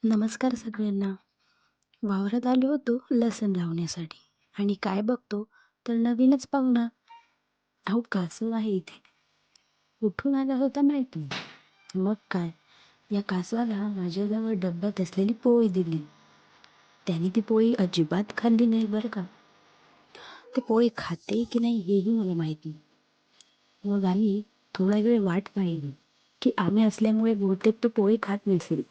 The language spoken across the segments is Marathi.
नमस्कार सगळ्यांना. वावरात आलो होतो लसूण लावण्यासाठी आणि काय बघतो तर नवीनच पाहुणा. अहो कासव आहे इथे. कुठून आला होता माहिती नाही. मग काय, या कासवाला माझ्याजवळ डब्यात असलेली पोळी दिली. त्याने ती पोळी अजिबात खाल्ली नाही बरं का. ती पोळी खाते की नाही हेही मला माहिती नाही. मग आम्ही थोडा वेळ वाट पाहिली की आम्ही असल्यामुळे बहुतेक तो पोळी खात नसेल.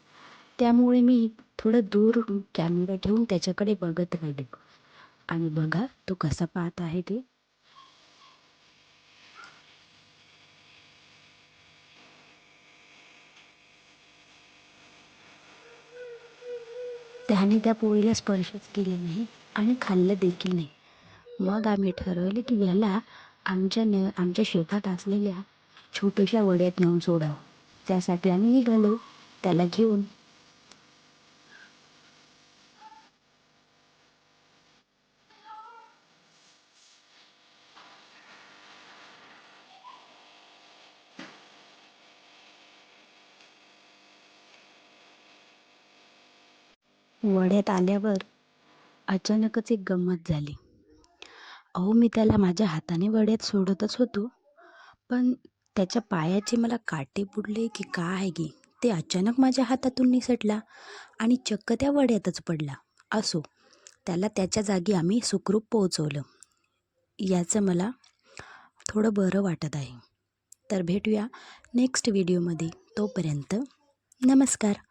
त्यामुळे मी थोडं दूर कॅमेरा ठेवून त्याच्याकडे बघत राहिले. आणि बघा तो कसा पाहत आहे ते. त्याने त्या पोळीला स्पर्शच केले नाही आणि खाल्लं देखील नाही. मग आम्ही ठरवले की याला आमच्या शेतात असलेल्या छोट्याशा वड्यात नेऊन सोडावं. त्यासाठी आम्ही निघालो त्याला घेऊन. वड्यात आल्यावर अचानकच एक गंमत झाली. अहो मी त्याला माझ्या हाताने वड्यात सोडतच होतो, पण त्याच्या पायाचे मला काटे पुडले की काय की ते अचानक माझ्या हातातून निसटला आणि चक्क त्या वड्यातच पडला. असो, त्याला त्याच्या जागी आम्ही सुखरूप पोहोचवलं. याचं मला थोडं बरं वाटत आहे. तर भेटूया नेक्स्ट व्हिडिओमध्ये. तोपर्यंत नमस्कार.